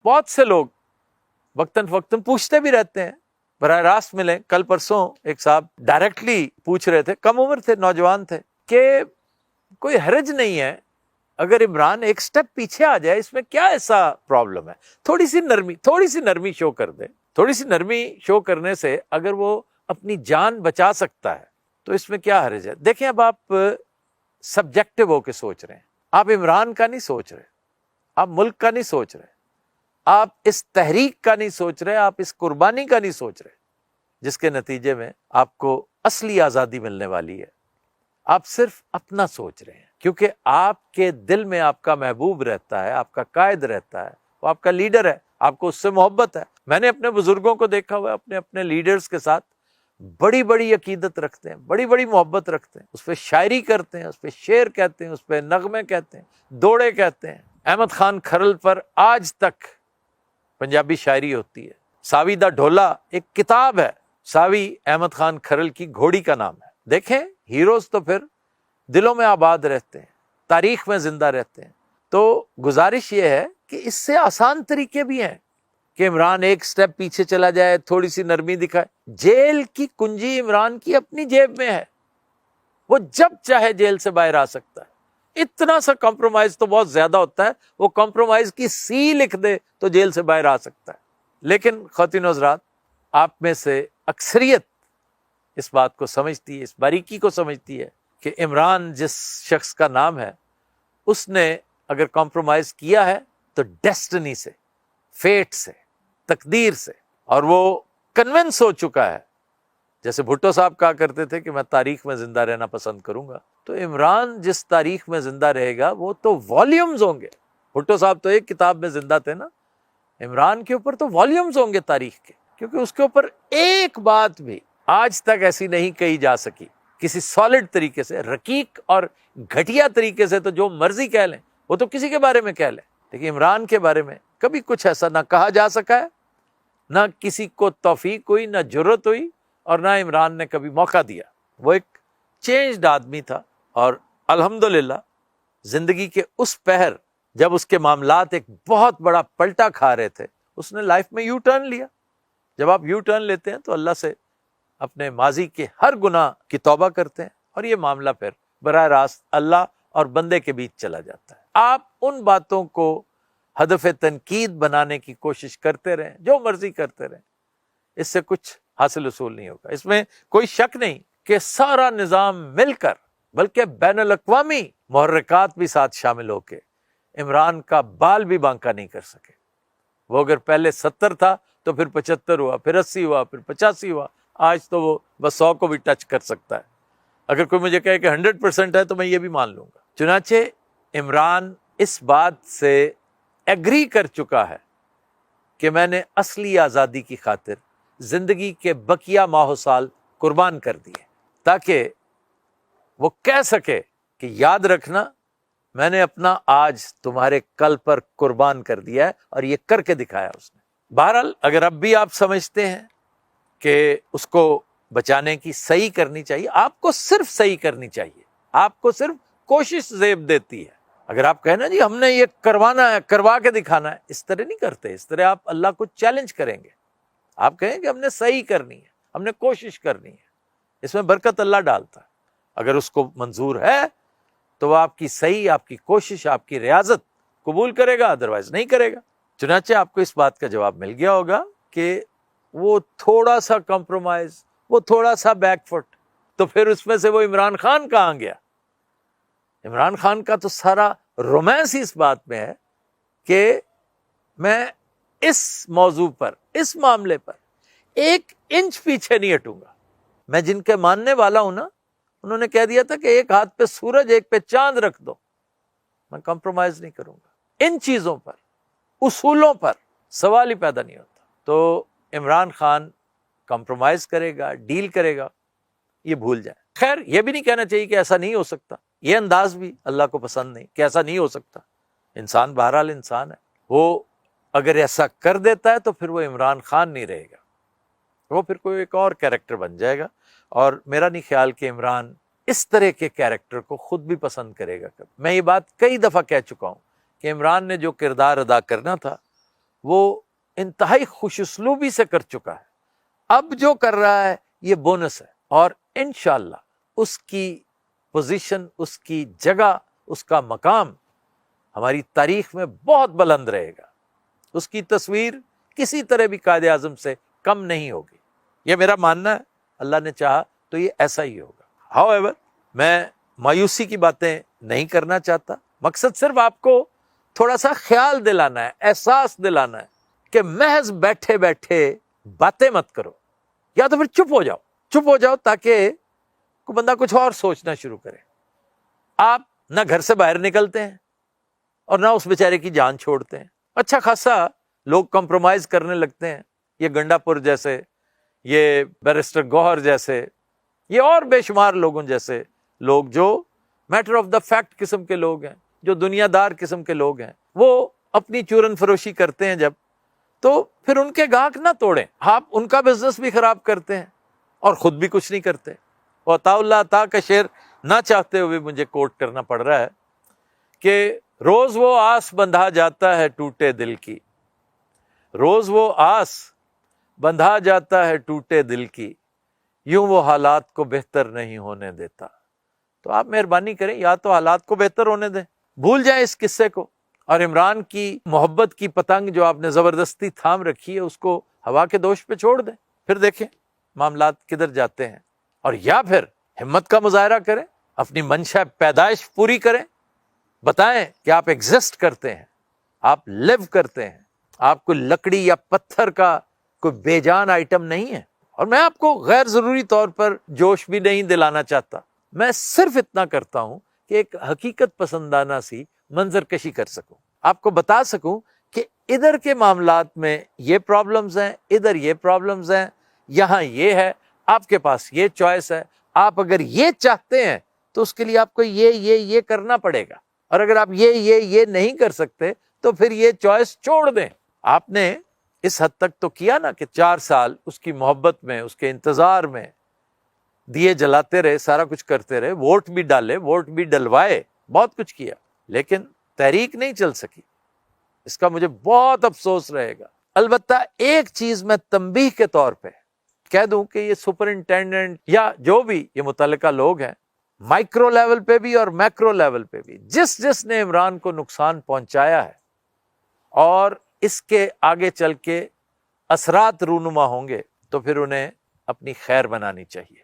بہت سے لوگ وقتاً فوقتاً پوچھتے بھی رہتے ہیں، براہ راست ملیں. کل پرسوں ایک صاحب ڈائریکٹلی پوچھ رہے تھے، کم عمر تھے، نوجوان تھے، کہ کوئی حرج نہیں ہے اگر عمران ایک سٹیپ پیچھے آ جائے، اس میں کیا ایسا پرابلم ہے؟ تھوڑی سی نرمی شو کر دے. تھوڑی سی نرمی شو کرنے سے اگر وہ اپنی جان بچا سکتا ہے تو اس میں کیا حرج ہے؟ دیکھیں، اب آپ سبجیکٹو ہو کے سوچ رہے ہیں، آپ عمران کا نہیں سوچ رہے، آپ ملک کا نہیں سوچ رہے، آپ اس تحریک کا نہیں سوچ رہے، آپ اس قربانی کا نہیں سوچ رہے جس کے نتیجے میں آپ کو اصلی آزادی ملنے والی ہے. آپ صرف اپنا سوچ رہے ہیں، کیونکہ آپ کے دل میں آپ کا محبوب رہتا ہے، آپ کا قائد رہتا ہے، وہ آپ کا لیڈر ہے، آپ کو اس سے محبت ہے. میں نے اپنے بزرگوں کو دیکھا ہوا ہے، اپنے لیڈرز کے ساتھ بڑی بڑی عقیدت رکھتے ہیں، بڑی بڑی محبت رکھتے ہیں، اس پہ شاعری کرتے ہیں، اس پہ شعر کہتے ہیں، اس پہ نغمے کہتے ہیں، دوڑے کہتے ہیں. احمد خان کھرل پر آج تک پنجابی شاعری ہوتی ہے. ساوی دا ڈھولا ایک کتاب ہے، ساوی احمد خان کھرل کی گھوڑی کا نام ہے. دیکھیں، ہیروز تو پھر دلوں میں آباد رہتے ہیں، تاریخ میں زندہ رہتے ہیں. تو گزارش یہ ہے کہ اس سے آسان طریقے بھی ہیں کہ عمران ایک سٹیپ پیچھے چلا جائے، تھوڑی سی نرمی دکھائے. جیل کی کنجی عمران کی اپنی جیب میں ہے، وہ جب چاہے جیل سے باہر آ سکتا ہے. اتنا سا کمپرومائز تو بہت زیادہ ہوتا ہے، وہ کمپرومائز کی سی لکھ دے تو جیل سے باہر آ سکتا ہے. لیکن خواتین و حضرات، آپ میں سے اکثریت اس بات کو سمجھتی ہے، اس باریکی کو سمجھتی ہے کہ عمران جس شخص کا نام ہے، اس نے اگر کمپرومائز کیا ہے تو ڈیسٹنی سے، فیٹ سے، تقدیر سے، اور وہ کنونس ہو چکا ہے. جیسے بھٹو صاحب کہا کرتے تھے کہ میں تاریخ میں زندہ رہنا پسند کروں گا، تو عمران جس تاریخ میں زندہ رہے گا وہ تو والیومز ہوں گے. بھٹو صاحب تو ایک کتاب میں زندہ تھے نا، عمران کے اوپر تو والیومز ہوں گے تاریخ کے، کیونکہ اس کے اوپر ایک بات بھی آج تک ایسی نہیں کہی جا سکی کسی سالڈ طریقے سے. رقیق اور گھٹیا طریقے سے تو جو مرضی کہہ لیں، وہ تو کسی کے بارے میں کہہ لیں، لیکن عمران کے بارے میں کبھی کچھ ایسا نہ کہا جا سکا ہے، نہ کسی کو توفیق ہوئی، نہ جرت ہوئی، اور نہ عمران نے کبھی موقع دیا. وہ ایک چینجڈ آدمی تھا، اور الحمدللہ زندگی کے اس پہر جب اس کے معاملات ایک بہت بڑا پلٹا کھا رہے تھے، اس نے لائف میں یو ٹرن لیا. جب آپ یو ٹرن لیتے ہیں تو اللہ سے اپنے ماضی کے ہر گناہ کی توبہ کرتے ہیں، اور یہ معاملہ پھر براہ راست اللہ اور بندے کے بیچ چلا جاتا ہے. آپ ان باتوں کو ہدف تنقید بنانے کی کوشش کرتے رہیں، جو مرضی کرتے رہیں، اس سے کچھ حاصل حصول نہیں ہوگا. اس میں کوئی شک نہیں کہ سارا نظام مل کر، بلکہ بین الاقوامی محرکات بھی ساتھ شامل ہو کے عمران کا بال بھی بانکا نہیں کر سکے. وہ اگر پہلے 70 تھا تو پھر 75 ہوا، پھر 80 ہوا، پھر 85 ہوا، آج تو وہ بس 100 کو بھی ٹچ کر سکتا ہے. اگر کوئی مجھے کہے کہ 100% ہے تو میں یہ بھی مان لوں گا. چنانچہ عمران اس بات سے ایگری کر چکا ہے کہ میں نے اصلی آزادی کی خاطر زندگی کے بقیہ ماہ و سال قربان کر دیے، تاکہ وہ کہہ سکے کہ یاد رکھنا، میں نے اپنا آج تمہارے کل پر قربان کر دیا ہے، اور یہ کر کے دکھایا اس نے. بہرحال اگر اب بھی آپ سمجھتے ہیں کہ اس کو بچانے کی صحیح کرنی چاہیے، آپ کو صرف صحیح کرنی چاہیے، آپ کو صرف کوشش زیب دیتی ہے. اگر آپ کہیں نا جی ہم نے یہ کروانا ہے، کروا کے دکھانا ہے، اس طرح نہیں کرتے. اس طرح آپ اللہ کو چیلنج کریں گے. آپ کہیں کہ ہم نے صحیح کرنی ہے، ہم نے کوشش کرنی ہے، اس میں برکت اللہ ڈالتا ہے. اگر اس کو منظور ہے تو وہ آپ کی صحیح، آپ کی کوشش، آپ کی ریاضت قبول کرے گا، ادروائز نہیں کرے گا. چنانچہ آپ کو اس بات کا جواب مل گیا ہوگا کہ وہ تھوڑا سا کمپرومائز، وہ تھوڑا سا بیک فٹ، تو پھر اس میں سے وہ عمران خان کہاں گیا؟ عمران خان کا تو سارا رومانس ہی اس بات میں ہے کہ میں اس موضوع پر، اس معاملے پر 1 انچ پیچھے نہیں ہٹوں گا. میں جن کے ماننے والا ہوں نا، انہوں نے کہہ دیا تھا کہ ایک ہاتھ پہ سورج، ایک پہ چاند رکھ دو، میں کمپرومائز نہیں کروں گا. ان چیزوں پر، اصولوں پر سوال ہی پیدا نہیں ہوتا. تو عمران خان کمپرومائز کرے گا، ڈیل کرے گا، یہ بھول جائیں. خیر، یہ بھی نہیں کہنا چاہیے کہ ایسا نہیں ہو سکتا. یہ انداز بھی اللہ کو پسند نہیں کہ ایسا نہیں ہو سکتا. انسان بہرحال انسان ہے، وہ اگر ایسا کر دیتا ہے تو پھر وہ عمران خان نہیں رہے گا، وہ پھر کوئی ایک اور کیریکٹر بن جائے گا. اور میرا نہیں خیال کہ عمران اس طرح کے کیریکٹر کو خود بھی پسند کرے گا. میں یہ بات کئی دفعہ کہہ چکا ہوں کہ عمران نے جو کردار ادا کرنا تھا وہ انتہائی خوش اسلوبی سے کر چکا ہے. اب جو کر رہا ہے یہ بونس ہے، اور انشاءاللہ اس کی پوزیشن، اس کی جگہ، اس کا مقام ہماری تاریخ میں بہت بلند رہے گا. اس کی تصویر کسی طرح بھی قائد اعظم سے کم نہیں ہوگی. یہ میرا ماننا ہے. اللہ نے چاہا تو یہ ایسا ہی ہوگا. ہاؤ ایور، میں مایوسی کی باتیں نہیں کرنا چاہتا. مقصد صرف آپ کو تھوڑا سا خیال دلانا ہے، احساس دلانا ہے کہ محض بیٹھے بیٹھے باتیں مت کرو، یا تو پھر چپ ہو جاؤ تاکہ کوئی بندہ کچھ اور سوچنا شروع کرے. آپ نہ گھر سے باہر نکلتے ہیں اور نہ اس بیچارے کی جان چھوڑتے ہیں. اچھا خاصا لوگ کمپرومائز کرنے لگتے ہیں، یہ گنڈا پور جیسے، یہ بیرسٹر گوہر جیسے، یہ اور بے شمار لوگوں جیسے لوگ جو میٹر آف دا فیکٹ قسم کے لوگ ہیں، جو دنیا دار قسم کے لوگ ہیں، وہ اپنی چورن فروشی کرتے ہیں جب، تو پھر ان کے گاہک نہ توڑیں. آپ ان کا بزنس بھی خراب کرتے ہیں اور خود بھی کچھ نہیں کرتے. عطا اللہ عطا کا شعر نہ چاہتے ہوئے مجھے کوٹ کرنا پڑ رہا ہے کہ روز وہ آس بندھا جاتا ہے ٹوٹے دل کی، روز وہ آس بندھا جاتا ہے ٹوٹے دل کی، یوں وہ حالات کو بہتر نہیں ہونے دیتا. تو آپ مہربانی کریں، یا تو حالات کو بہتر ہونے دیں، بھول جائیں اس قصے کو، اور عمران کی محبت کی پتنگ جو آپ نے زبردستی تھام رکھی ہے اس کو ہوا کے دوش پہ چھوڑ دیں. پھر دیکھیں معاملات کدھر جاتے ہیں. اور یا پھر ہمت کا مظاہرہ کریں، اپنی منشا پیدائش پوری کریں، بتائیں کہ آپ ایگزسٹ کرتے ہیں، آپ لیو کرتے ہیں، آپ کوئی لکڑی یا پتھر کا کوئی بے جان آئٹم نہیں ہے. اور میں آپ کو غیر ضروری طور پر جوش بھی نہیں دلانا چاہتا، میں صرف اتنا کرتا ہوں کہ ایک حقیقت پسندانہ سی منظر کشی کر سکوں، آپ کو بتا سکوں کہ ادھر کے معاملات میں یہ پرابلمز ہیں، ادھر یہ پرابلمز ہیں، یہاں یہ ہے، آپ کے پاس یہ چوائس ہے، آپ اگر یہ چاہتے ہیں تو اس کے لیے آپ کو یہ کرنا پڑے گا، اور اگر آپ یہ نہیں کر سکتے تو پھر یہ چوائس چھوڑ دیں. آپ نے اس حد تک تو کیا نا کہ 4 سال اس کی محبت میں، اس کے انتظار میں دیے جلاتے رہے، سارا کچھ کرتے رہے، ووٹ بھی ڈالے، ووٹ بھی ڈلوائے، بہت کچھ کیا، لیکن تحریک نہیں چل سکی. اس کا مجھے بہت افسوس رہے گا. البتہ ایک چیز میں تنبیہ کے طور پہ کہہ دوں کہ یہ سپرنٹینڈنٹ یا جو بھی یہ متعلقہ لوگ ہیں، مائکرو لیول پہ بھی اور میکرو لیول پہ بھی، جس نے عمران کو نقصان پہنچایا ہے اور اس کے آگے چل کے اثرات رونما ہوں گے، تو پھر انہیں اپنی خیر بنانی چاہیے.